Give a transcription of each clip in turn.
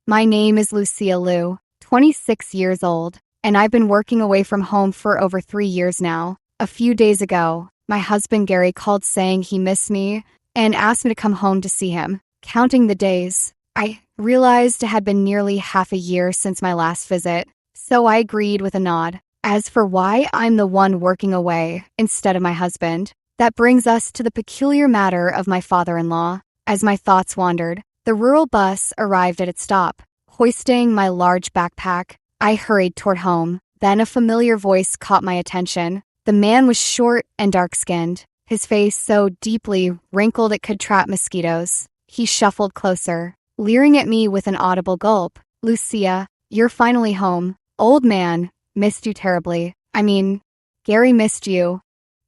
My name is Lucia Liu, 26 years old, and I've been working away from home for over 3 years now. A few days ago, my husband Gary called saying he missed me and asked me to come home to see him. Counting the days, I realized it had been nearly half a year since my last visit, so I agreed with a nod. As for why I'm the one working away instead of my husband, that brings us to the peculiar matter of my father-in-law. As my thoughts wandered, the rural bus arrived at its stop. Hoisting my large backpack, I hurried toward home. Then a familiar voice caught my attention. The man was short and dark-skinned, his face so deeply wrinkled it could trap mosquitoes. He shuffled closer, leering at me with an audible gulp. "Lucia, you're finally home. Old man, missed you terribly. Gary missed you."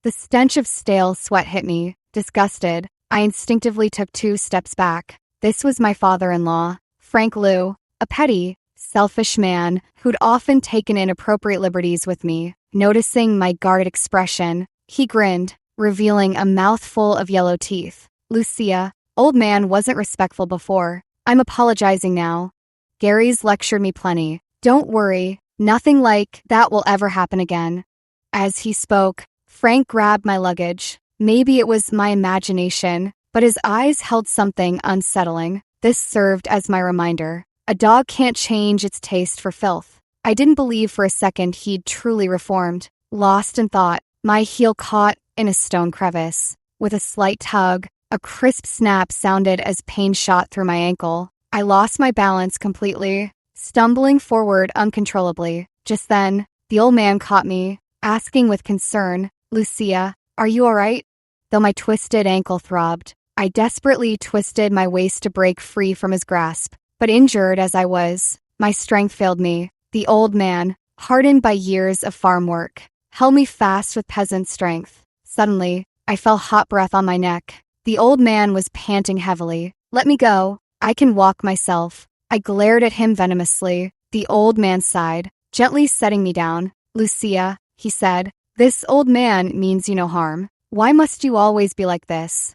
The stench of stale sweat hit me. Disgusted, I instinctively took 2 steps back. This was my father-in-law, Frank Liu, a petty, selfish man who'd often taken inappropriate liberties with me. Noticing my guarded expression, he grinned, revealing a mouthful of yellow teeth. "Lucia, old man wasn't respectful before. I'm apologizing now. Gary's lectured me plenty. Don't worry, nothing like that will ever happen again." As he spoke, Frank grabbed my luggage. Maybe it was my imagination, but his eyes held something unsettling. This served as my reminder. A dog can't change its taste for filth. I didn't believe for a second he'd truly reformed. Lost in thought, my heel caught in a stone crevice. With a slight tug, a crisp snap sounded as pain shot through my ankle. I lost my balance completely, stumbling forward uncontrollably. Just then, the old man caught me, asking with concern, "Lucia, are you all right?" Though my twisted ankle throbbed, I desperately twisted my waist to break free from his grasp. But injured as I was, my strength failed me. The old man, hardened by years of farm work, held me fast with peasant strength. Suddenly, I felt hot breath on my neck. The old man was panting heavily. "Let me go. I can walk myself." I glared at him venomously. The old man sighed, gently setting me down. "Lucia," he said, "this old man means you no harm. Why must you always be like this?"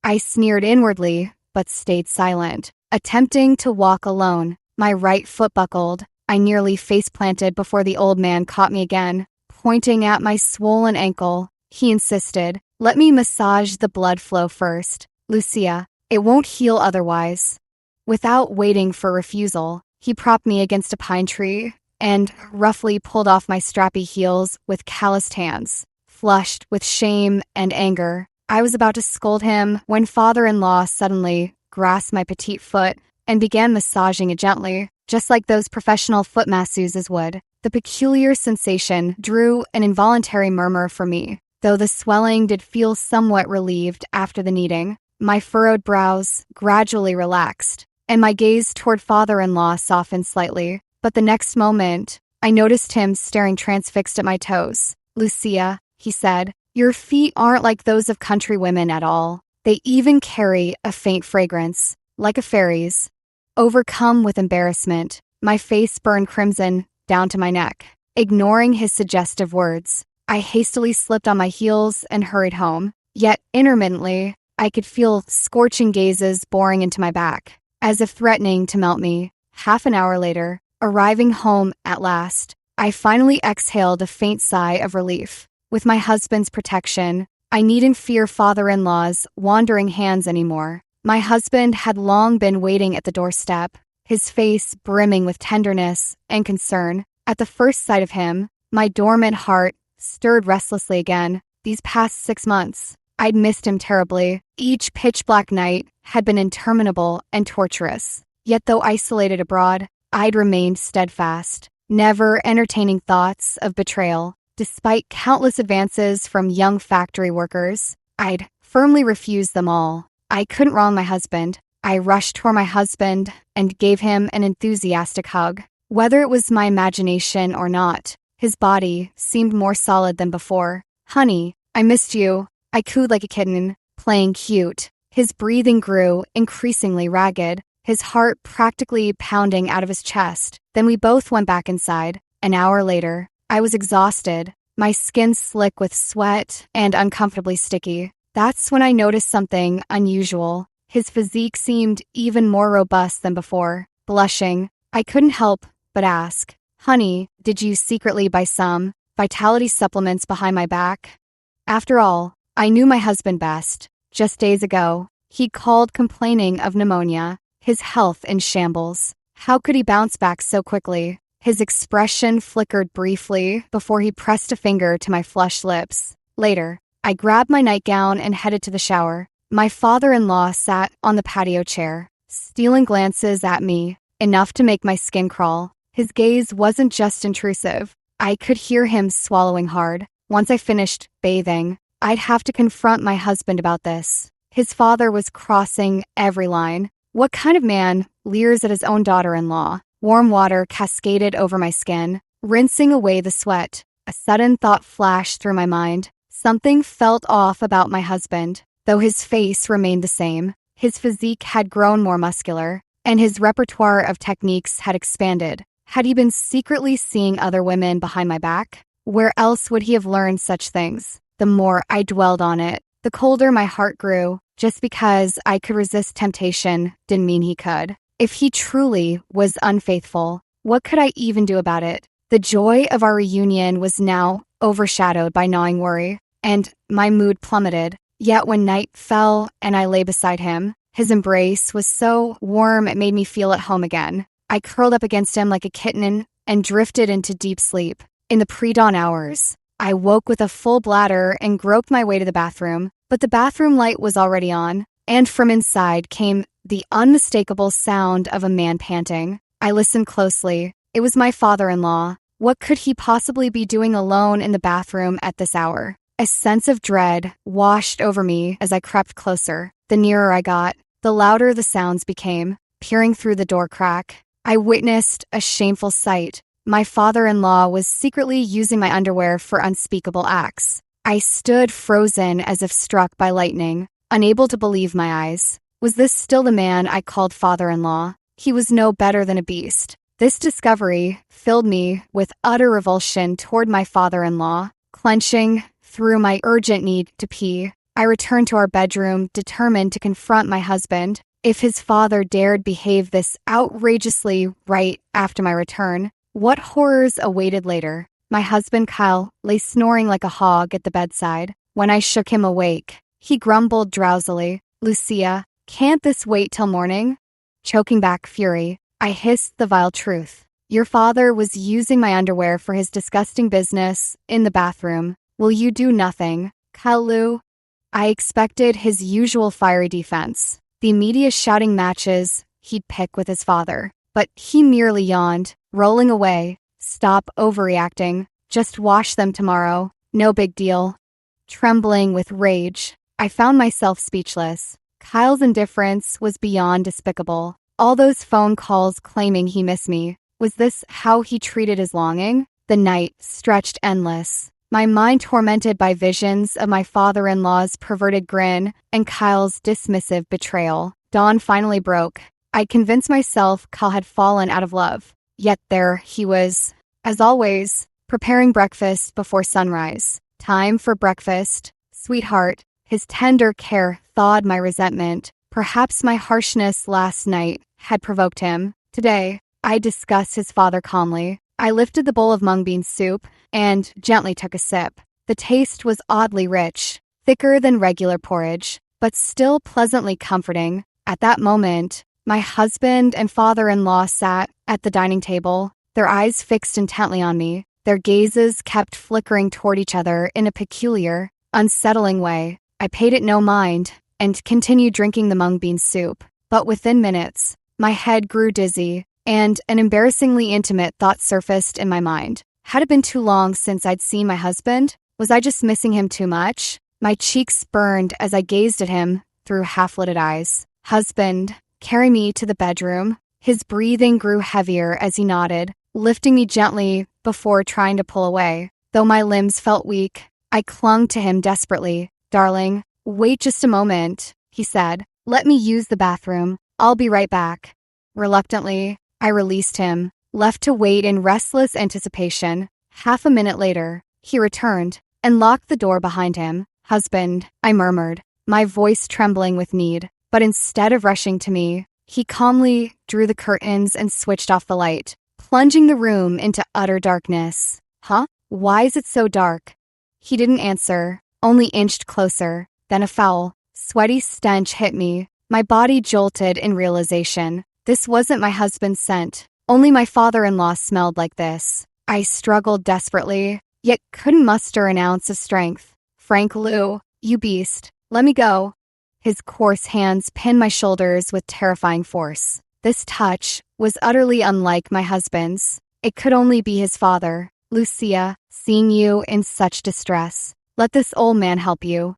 I sneered inwardly, but stayed silent, attempting to walk alone. My right foot buckled. I nearly face-planted before the old man caught me again. Pointing at my swollen ankle, he insisted, "Let me massage the blood flow first. Lucia, it won't heal otherwise." Without waiting for refusal, he propped me against a pine tree and roughly pulled off my strappy heels with calloused hands. Flushed with shame and anger, I was about to scold him when father-in-law suddenly grasped my petite foot and began massaging it gently, just like those professional foot masseuses would. The peculiar sensation drew an involuntary murmur from me, though the swelling did feel somewhat relieved after the kneading. My furrowed brows gradually relaxed, and my gaze toward father-in-law softened slightly. But the next moment, I noticed him staring transfixed at my toes. "Lucia," he said, "your feet aren't like those of country women at all. They even carry a faint fragrance, like a fairy's." Overcome with embarrassment, my face burned crimson down to my neck. Ignoring his suggestive words, I hastily slipped on my heels and hurried home. Yet, intermittently, I could feel scorching gazes boring into my back, as if threatening to melt me. Half an hour later, arriving home at last, I finally exhaled a faint sigh of relief. With my husband's protection, I needn't fear father-in-law's wandering hands anymore. My husband had long been waiting at the doorstep, his face brimming with tenderness and concern. At the first sight of him, my dormant heart stirred restlessly again. These past 6 months, I'd missed him terribly. Each pitch-black night had been interminable and torturous. Yet though isolated abroad, I'd remained steadfast, never entertaining thoughts of betrayal. Despite countless advances from young factory workers, I'd firmly refused them all. I couldn't wrong my husband. I rushed toward my husband and gave him an enthusiastic hug. Whether it was my imagination or not, his body seemed more solid than before. "Honey, I missed you," I cooed like a kitten, playing cute. His breathing grew increasingly ragged, his heart practically pounding out of his chest. Then we both went back inside. An hour later, I was exhausted, my skin slick with sweat and uncomfortably sticky. That's when I noticed something unusual. His physique seemed even more robust than before. Blushing, I couldn't help but ask, "Honey, did you secretly buy some vitality supplements behind my back?" After all, I knew my husband best. Just days ago, he called complaining of pneumonia, his health in shambles. How could he bounce back so quickly? His expression flickered briefly before he pressed a finger to my flushed lips. Later, I grabbed my nightgown and headed to the shower. My father-in-law sat on the patio chair, stealing glances at me, enough to make my skin crawl. His gaze wasn't just intrusive. I could hear him swallowing hard. Once I finished bathing, I'd have to confront my husband about this. His father was crossing every line. What kind of man leers at his own daughter-in-law? Warm water cascaded over my skin, rinsing away the sweat. A sudden thought flashed through my mind. Something felt off about my husband, though his face remained the same. His physique had grown more muscular, and his repertoire of techniques had expanded. Had he been secretly seeing other women behind my back? Where else would he have learned such things? The more I dwelled on it, the colder my heart grew. Just because I could resist temptation didn't mean he could. If he truly was unfaithful, what could I even do about it? The joy of our reunion was now overshadowed by gnawing worry, and my mood plummeted. Yet when night fell and I lay beside him, his embrace was so warm it made me feel at home again. I curled up against him like a kitten and drifted into deep sleep. In the pre-dawn hours, I woke with a full bladder and groped my way to the bathroom, but the bathroom light was already on, and from inside came the unmistakable sound of a man panting. I listened closely. It was my father-in-law. What could he possibly be doing alone in the bathroom at this hour? A sense of dread washed over me as I crept closer. The nearer I got, the louder the sounds became. Peering through the door crack, I witnessed a shameful sight. My father-in-law was secretly using my underwear for unspeakable acts. I stood frozen as if struck by lightning, unable to believe my eyes. Was this still the man I called father-in-law? He was no better than a beast. This discovery filled me with utter revulsion toward my father-in-law. Clenching through my urgent need to pee, I returned to our bedroom, determined to confront my husband. If his father dared behave this outrageously right after my return, what horrors awaited later? My husband Kyle lay snoring like a hog at the bedside. When I shook him awake, he grumbled drowsily, "Lucia, can't this wait till morning?" Choking back fury, I hissed the vile truth. "Your father was using my underwear for his disgusting business in the bathroom. Will you do nothing, Kyle?" I expected his usual fiery defense, the immediate shouting matches he'd pick with his father. But he merely yawned, rolling away. "Stop overreacting. Just wash them tomorrow. No big deal." Trembling with rage, I found myself speechless. Kyle's indifference was beyond despicable. All those phone calls claiming he missed me. Was this how he treated his longing? The night stretched endless, my mind tormented by visions of my father-in-law's perverted grin and Kyle's dismissive betrayal. Dawn finally broke. I convinced myself Kyle had fallen out of love. Yet there he was, as always, preparing breakfast before sunrise. "Time for breakfast, sweetheart." His tender care thawed my resentment. Perhaps my harshness last night had provoked him. Today, I discussed his father calmly. I lifted the bowl of mung bean soup and gently took a sip. The taste was oddly rich, thicker than regular porridge, but still pleasantly comforting. At that moment, my husband and father-in-law sat at the dining table, their eyes fixed intently on me. Their gazes kept flickering toward each other in a peculiar, unsettling way. I paid it no mind and continued drinking the mung bean soup. But within minutes, my head grew dizzy and an embarrassingly intimate thought surfaced in my mind. Had it been too long since I'd seen my husband? Was I just missing him too much? My cheeks burned as I gazed at him through half-lidded eyes. "Husband, carry me to the bedroom." His breathing grew heavier as he nodded, lifting me gently before trying to pull away. Though my limbs felt weak, I clung to him desperately. "Darling, wait just a moment," he said. "Let me use the bathroom. I'll be right back." Reluctantly, I released him, left to wait in restless anticipation. Half a minute later, he returned and locked the door behind him. "Husband," I murmured, my voice trembling with need. But instead of rushing to me, He calmly drew the curtains and switched off the light, plunging the room into utter darkness. Huh? Why is it so dark? He didn't answer, only inched closer. Then a foul, sweaty stench hit me. My body jolted in realization. This wasn't my husband's scent. Only my father-in-law smelled like this. I struggled desperately, yet couldn't muster an ounce of strength. Frank Lou, you beast, let me go. His coarse hands pinned my shoulders with terrifying force. This touch was utterly unlike my husband's. It could only be his father. Lucia, seeing you in such distress, let this old man help you.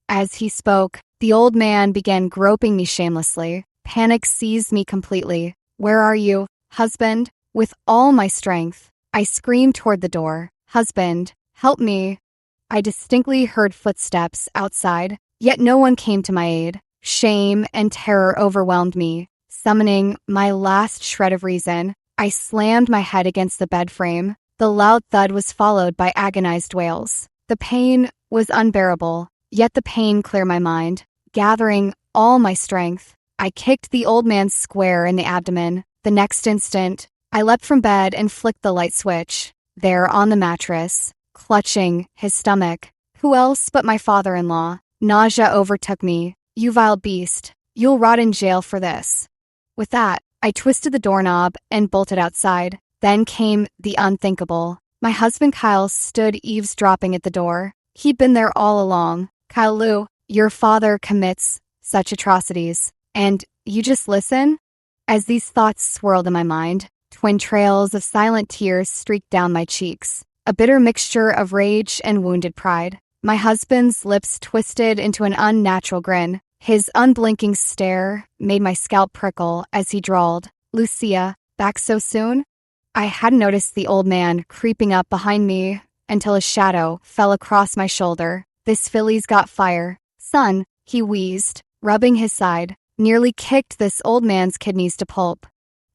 As he spoke, the old man began groping me shamelessly. Panic seized me completely. Where are you, husband? With all my strength, I screamed toward the door. Husband, help me. I distinctly heard footsteps outside, yet no one came to my aid. Shame and terror overwhelmed me. Summoning my last shred of reason, I slammed my head against the bed frame. The loud thud was followed by agonized wails. The pain was unbearable, yet the pain cleared my mind. Gathering all my strength, I kicked the old man square in the abdomen. The next instant, I leapt from bed and flicked the light switch. There on the mattress, clutching his stomach, who else but my father-in-law? Nausea overtook me. You vile beast, you'll rot in jail for this. With that, I twisted the doorknob and bolted outside. Then came the unthinkable. My husband Kyle stood eavesdropping at the door. He'd been there all along. Kyle Lou, your father commits such atrocities. And you just listen? As these thoughts swirled in my mind, twin trails of silent tears streaked down my cheeks, a bitter mixture of rage and wounded pride. My husband's lips twisted into an unnatural grin. His unblinking stare made my scalp prickle as he drawled, Lucia, back so soon? I hadn't noticed the old man creeping up behind me until a shadow fell across my shoulder. This filly's got fire. Son, he wheezed, rubbing his side, nearly kicked this old man's kidneys to pulp.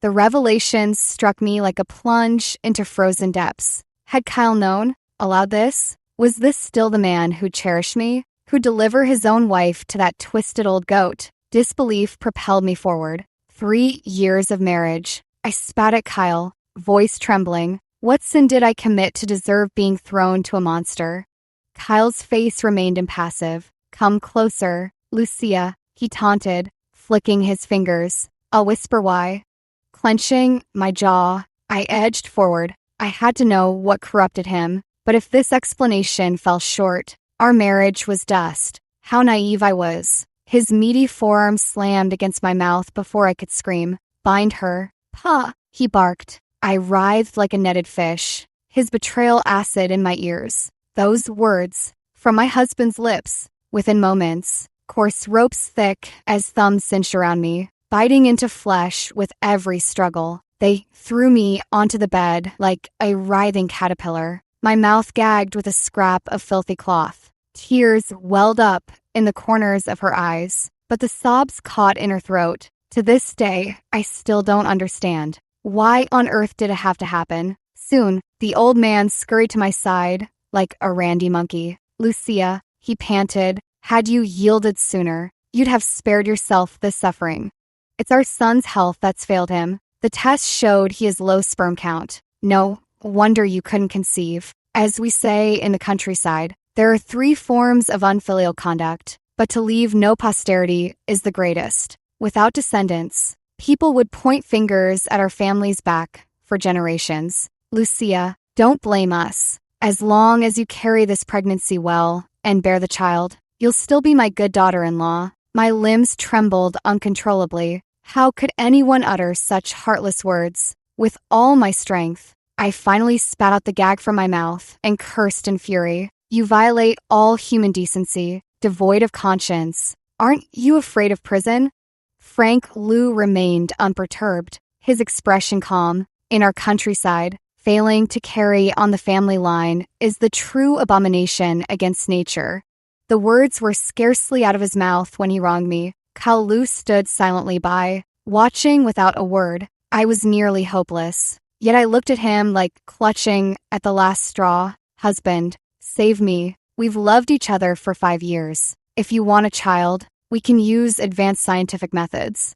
The revelation struck me like a plunge into frozen depths. Had Kyle known, allowed this? Was this still the man who'd cherish me, who'd deliver his own wife to that twisted old goat? Disbelief propelled me forward. 3 years of marriage. I spat at Kyle, voice trembling. What sin did I commit to deserve being thrown to a monster? Kyle's face remained impassive. Come closer, Lucia, he taunted, flicking his fingers. I'll whisper why. Clenching my jaw, I edged forward. I had to know what corrupted him, but if this explanation fell short, our marriage was dust. How naive I was. His meaty forearm slammed against my mouth before I could scream. Bind her. Pa, he barked. I writhed like a netted fish, his betrayal acid in my ears. Those words, from my husband's lips, within moments, coarse ropes thick as thumbs cinched around me, biting into flesh with every struggle. They threw me onto the bed like a writhing caterpillar, my mouth gagged with a scrap of filthy cloth. Tears welled up in the corners of her eyes, but the sobs caught in her throat. To this day, I still don't understand. Why on earth did it have to happen? Soon, the old man scurried to my side like a randy monkey. Lucia, he panted, had you yielded sooner, you'd have spared yourself this suffering. It's our son's health that's failed him. The test showed he has low sperm count. No wonder you couldn't conceive. As we say in the countryside, there are 3 forms of unfilial conduct, but to leave no posterity is the greatest. Without descendants, people would point fingers at our family's back for generations. Lucia, don't blame us. As long as you carry this pregnancy well and bear the child, you'll still be my good daughter-in-law. My limbs trembled uncontrollably. How could anyone utter such heartless words? With all my strength, I finally spat out the gag from my mouth and cursed in fury. You violate all human decency, devoid of conscience. Aren't you afraid of prison? Frank Lou remained unperturbed, his expression calm. In our countryside, failing to carry on the family line is the true abomination against nature. The words were scarcely out of his mouth when he wronged me. Kyle Lou stood silently by, watching without a word. I was nearly hopeless. Yet I looked at him like clutching at the last straw. Husband, save me. We've loved each other for 5 years. If you want a child, we can use advanced scientific methods.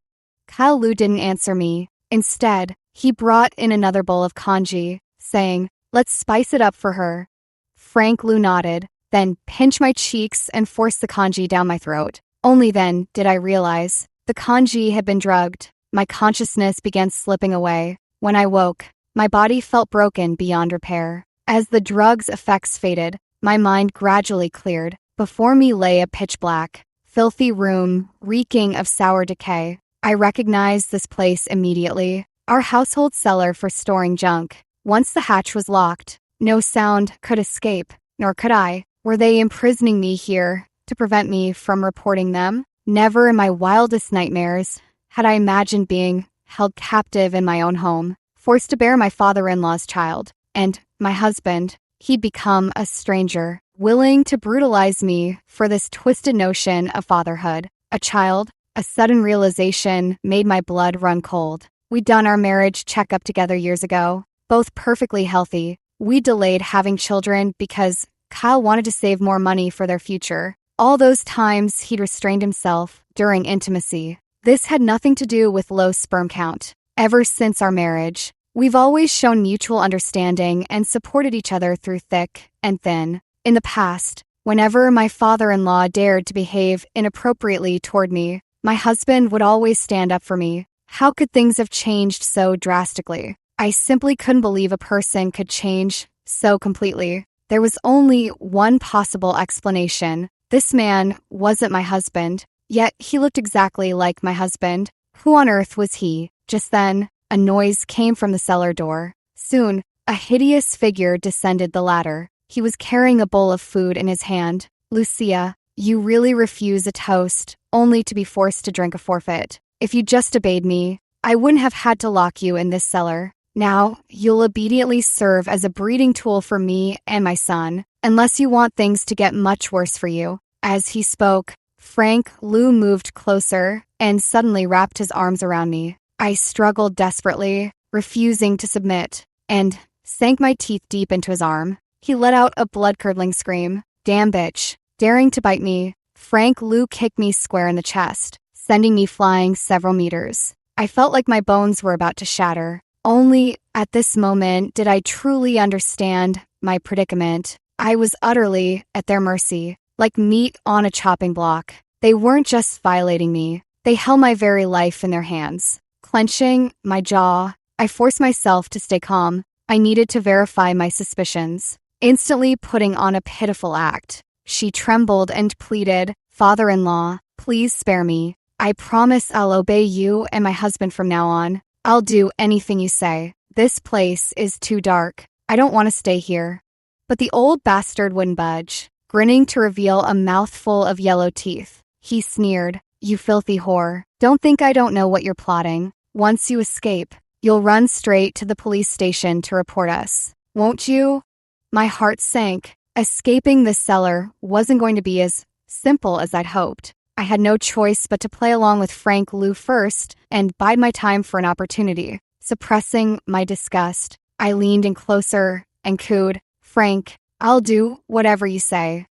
Kyle Lu didn't answer me. Instead, he brought in another bowl of congee, saying, "Let's spice it up for her." Frank Lu nodded, then pinched my cheeks and forced the congee down my throat. Only then did I realize the congee had been drugged. My consciousness began slipping away. When I woke, my body felt broken beyond repair. As the drug's effects faded, my mind gradually cleared. Before me lay a pitch-black, filthy room reeking of sour decay. I recognized this place immediately. Our household cellar for storing junk. Once the hatch was locked, no sound could escape, nor could I. Were they imprisoning me here to prevent me from reporting them? Never in my wildest nightmares had I imagined being held captive in my own home, forced to bear my father-in-law's child. And my husband, he'd become a stranger, willing to brutalize me for this twisted notion of fatherhood. A child, a sudden realization made my blood run cold. We'd done our marriage checkup together years ago, both perfectly healthy. We delayed having children because Kyle wanted to save more money for their future. All those times he'd restrained himself during intimacy. This had nothing to do with low sperm count. Ever since our marriage, we've always shown mutual understanding and supported each other through thick and thin. In the past, whenever my father-in-law dared to behave inappropriately toward me, my husband would always stand up for me. How could things have changed so drastically? I simply couldn't believe a person could change so completely. There was only one possible explanation. This man wasn't my husband, yet he looked exactly like my husband. Who on earth was he? Just then, a noise came from the cellar door. Soon, a hideous figure descended the ladder. He was carrying a bowl of food in his hand. "Lucia, you really refuse a toast, only to be forced to drink a forfeit. If you just obeyed me, I wouldn't have had to lock you in this cellar. Now, you'll obediently serve as a breeding tool for me and my son, unless you want things to get much worse for you." As he spoke, Frank Lu moved closer and suddenly wrapped his arms around me. I struggled desperately, refusing to submit, and sank my teeth deep into his arm. He let out a blood-curdling scream. "Damn bitch." Daring to bite me, Frank Lu kicked me square in the chest, sending me flying several meters. I felt like my bones were about to shatter. Only at this moment did I truly understand my predicament. I was utterly at their mercy, like meat on a chopping block. They weren't just violating me. They held my very life in their hands. Clenching my jaw, I forced myself to stay calm. I needed to verify my suspicions, instantly putting on a pitiful act. She trembled and pleaded, "Father-in-law, please spare me. I promise I'll obey you and my husband from now on. I'll do anything you say. This place is too dark. I don't want to stay here." But the old bastard wouldn't budge, grinning to reveal a mouthful of yellow teeth. He sneered, "You filthy whore. Don't think I don't know what you're plotting. Once you escape, you'll run straight to the police station to report us. Won't you?" My heart sank. Escaping the cellar wasn't going to be as simple as I'd hoped. I had no choice but to play along with Frank Lu first and bide my time for an opportunity. Suppressing my disgust, I leaned in closer and cooed, "Frank, I'll do whatever you say."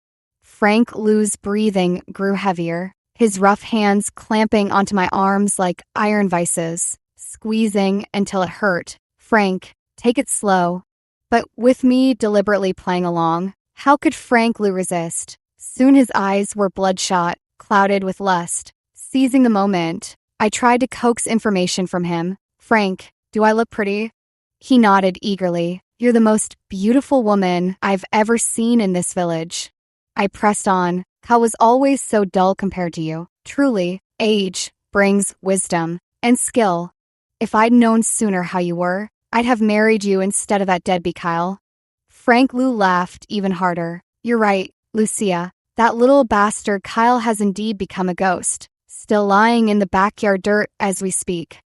Frank Lu's breathing grew heavier, his rough hands clamping onto my arms like iron vices, squeezing until it hurt. "Frank, take it slow." But with me deliberately playing along, how could Frank Lu resist? Soon his eyes were bloodshot, clouded with lust. Seizing the moment, I tried to coax information from him. "Frank, do I look pretty?" He nodded eagerly. "You're the most beautiful woman I've ever seen in this village." I pressed on. "Kyle was always so dull compared to you. Truly, age brings wisdom and skill. If I'd known sooner how you were, I'd have married you instead of that deadbeat Kyle." Frank Lu laughed even harder. "You're right, Lucia. That little bastard Kyle has indeed become a ghost, still lying in the backyard dirt as we speak.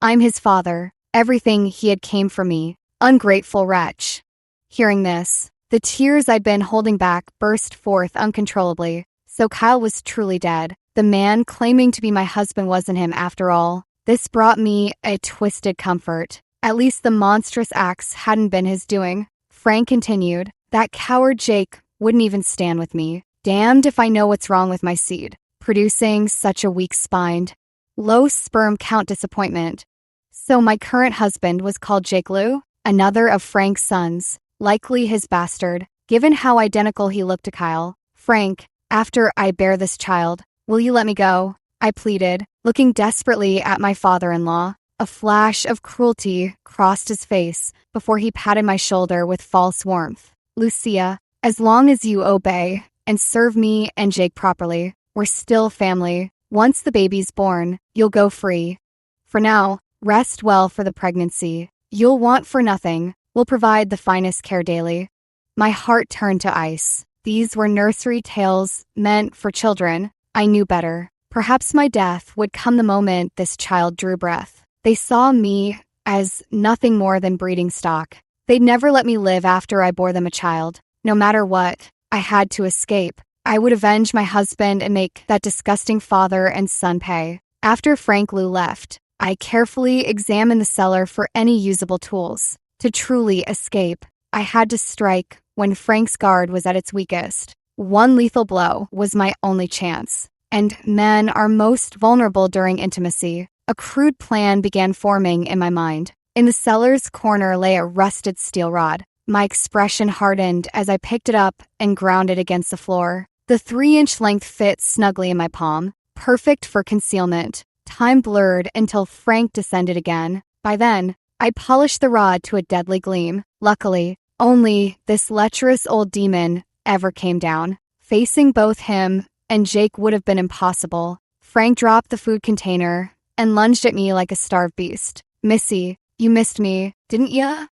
I'm his father. Everything he had came from me. Ungrateful wretch." Hearing this, the tears I'd been holding back burst forth uncontrollably. So Kyle was truly dead. The man claiming to be my husband wasn't him after all. This brought me a twisted comfort. At least the monstrous acts hadn't been his doing. Frank continued, "That coward Jake wouldn't even stand with me. Damned if I know what's wrong with my seed, producing such a weak spine." low sperm count disappointment. So my current husband was called Jake Lou, another of Frank's sons, likely his bastard, given how identical he looked to Kyle. Frank, after I bear this child, will you let me go? I pleaded, looking desperately at my father-in-law. A flash of cruelty crossed his face before he patted my shoulder with false warmth. Lucia, as long as you obey and serve me and Jake properly, we're still family. Once the baby's born, you'll go free. For now, rest well for the pregnancy. You'll want for nothing. We'll provide the finest care daily. My heart turned to ice. These were nursery tales meant for children. I knew better. Perhaps my death would come the moment this child drew breath. They saw me as nothing more than breeding stock. They'd never let me live after I bore them a child. No matter what, I had to escape. I would avenge my husband and make that disgusting father and son pay. After Frank Lou left, I carefully examined the cellar for any usable tools. To truly escape, I had to strike when Frank's guard was at its weakest. One lethal blow was my only chance. And men are most vulnerable during intimacy. A crude plan began forming in my mind. In the cellar's corner lay a rusted steel rod. My expression hardened as I picked it up and ground it against the floor. The 3-inch length fit snugly in my palm, perfect for concealment. Time blurred until Frank descended again. By then, I polished the rod to a deadly gleam. Luckily, only this lecherous old demon ever came down. Facing both him and Jake would have been impossible. Frank dropped the food container and lunged at me like a starved beast. Missy, you missed me, didn't ya?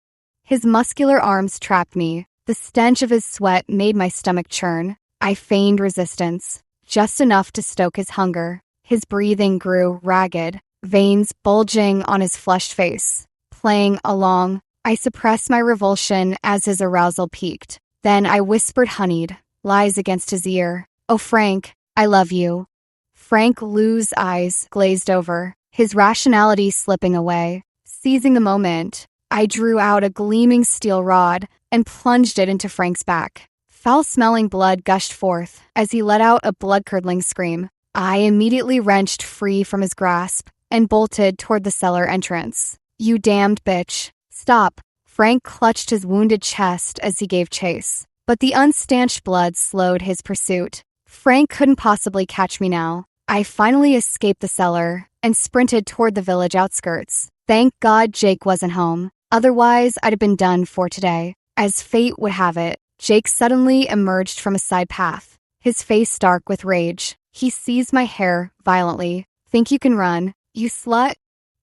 His muscular arms trapped me. The stench of his sweat made my stomach churn. I feigned resistance, just enough to stoke his hunger. His breathing grew ragged, veins bulging on his flushed face. Playing along, I suppressed my revulsion as his arousal peaked. Then I whispered honeyed lies against his ear. Oh, Frank, I love you. Frank Lou's eyes glazed over, his rationality slipping away. Seizing the moment, I drew out a gleaming steel rod and plunged it into Frank's back. Foul-smelling blood gushed forth as he let out a blood-curdling scream. I immediately wrenched free from his grasp and bolted toward the cellar entrance. You damned bitch. Stop. Frank clutched his wounded chest as he gave chase, but the unstanched blood slowed his pursuit. Frank couldn't possibly catch me now. I finally escaped the cellar and sprinted toward the village outskirts. Thank God Jake wasn't home. Otherwise, I'd have been done for today. As fate would have it, Jake suddenly emerged from a side path, his face dark with rage. He seized my hair violently. Think you can run, you slut?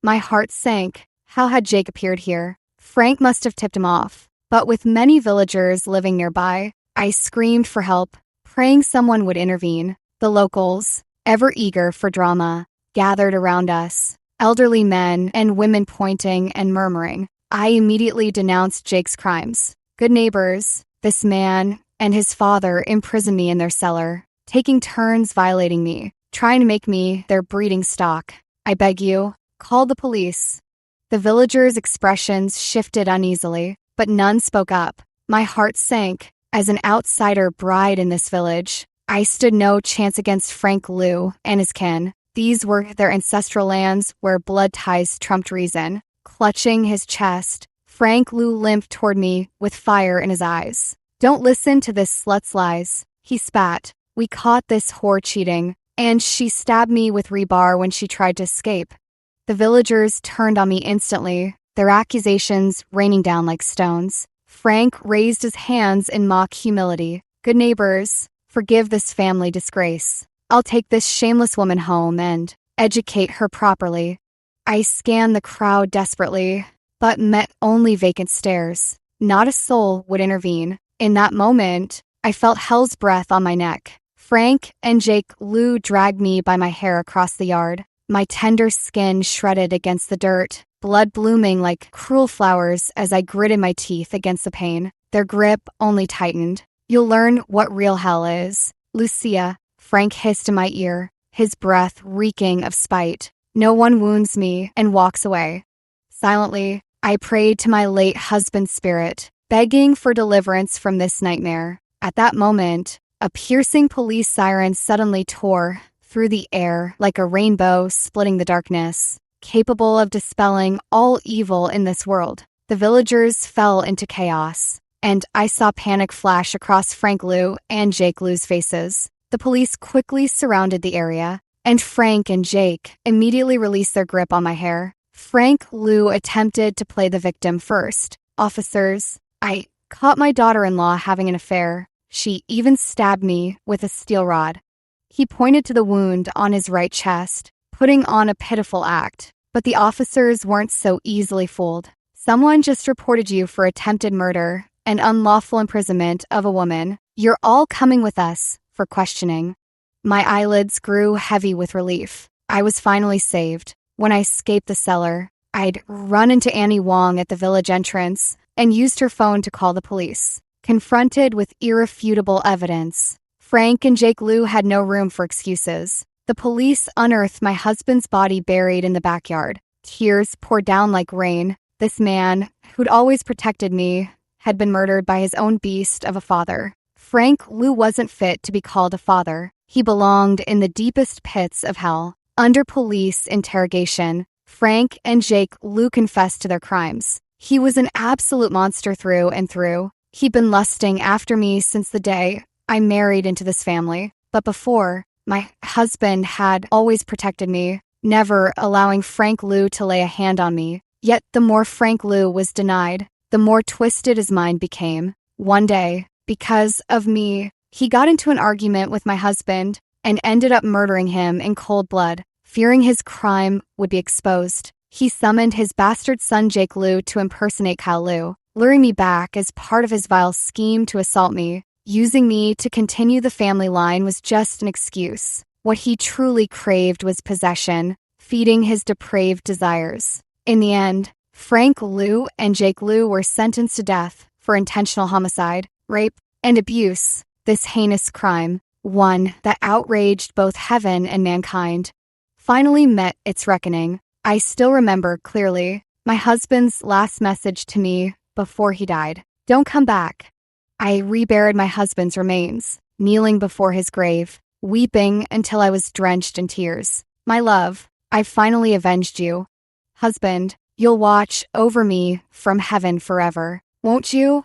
My heart sank. How had Jake appeared here? Frank must have tipped him off. But with many villagers living nearby, I screamed for help, praying someone would intervene. The locals, ever eager for drama, gathered around us, elderly men and women pointing and murmuring. I immediately denounced Jake's crimes. Good neighbors, this man and his father imprisoned me in their cellar, taking turns violating me, trying to make me their breeding stock. I beg you, call the police. The villagers' expressions shifted uneasily, but none spoke up. My heart sank. As an outsider bride in this village, I stood no chance against Frank Lou and his kin. These were their ancestral lands where blood ties trumped reason. Clutching his chest, Frank Lou limped toward me with fire in his eyes. Don't listen to this slut's lies, he spat. We caught this whore cheating, and she stabbed me with rebar when she tried to escape. The villagers turned on me instantly, their accusations raining down like stones. Frank raised his hands in mock humility. Good neighbors, forgive this family disgrace. I'll take this shameless woman home and educate her properly. I scanned the crowd desperately, but met only vacant stares. Not a soul would intervene. In that moment, I felt hell's breath on my neck. Frank and Jake Lou dragged me by my hair across the yard, my tender skin shredded against the dirt, blood blooming like cruel flowers as I gritted my teeth against the pain. Their grip only tightened. You'll learn what real hell is. Lucia, Frank hissed in my ear, his breath reeking of spite. No one wounds me and walks away. Silently, I prayed to my late husband's spirit, begging for deliverance from this nightmare. At that moment, a piercing police siren suddenly tore through the air like a rainbow splitting the darkness, capable of dispelling all evil in this world. The villagers fell into chaos, and I saw panic flash across Frank Liu and Jake Liu's faces. The police quickly surrounded the area, and Frank and Jake immediately released their grip on my hair. Frank Liu attempted to play the victim first. "Officers, I caught my daughter-in-law having an affair. She even stabbed me with a steel rod." He pointed to the wound on his right chest, putting on a pitiful act. But the officers weren't so easily fooled. "Someone just reported you for attempted murder and unlawful imprisonment of a woman. You're all coming with us for questioning." My eyelids grew heavy with relief. I was finally saved. When I escaped the cellar, I'd run into Annie Wong at the village entrance and used her phone to call the police. Confronted with irrefutable evidence, Frank and Jake Liu had no room for excuses. The police unearthed my husband's body buried in the backyard. Tears poured down like rain. This man, who'd always protected me, had been murdered by his own beast of a father. Frank Liu wasn't fit to be called a father. He belonged in the deepest pits of hell. Under police interrogation, Frank and Jake Liu confessed to their crimes. He was an absolute monster through and through. He'd been lusting after me since the day I married into this family. But before, my husband had always protected me, never allowing Frank Liu to lay a hand on me. Yet the more Frank Liu was denied, the more twisted his mind became. One day, because of me, he got into an argument with my husband and ended up murdering him in cold blood. Fearing his crime would be exposed, he summoned his bastard son Jake Liu to impersonate Kyle Liu, luring me back as part of his vile scheme to assault me. Using me to continue the family line was just an excuse. What he truly craved was possession, feeding his depraved desires. In the end, Frank Liu and Jake Liu were sentenced to death for intentional homicide, rape, and abuse. This heinous crime, one that outraged both heaven and mankind, finally met its reckoning. I still remember clearly my husband's last message to me before he died. "Don't come back." I reburied my husband's remains, kneeling before his grave, weeping until I was drenched in tears. "My love, I finally avenged you. Husband, you'll watch over me from heaven forever, won't you?"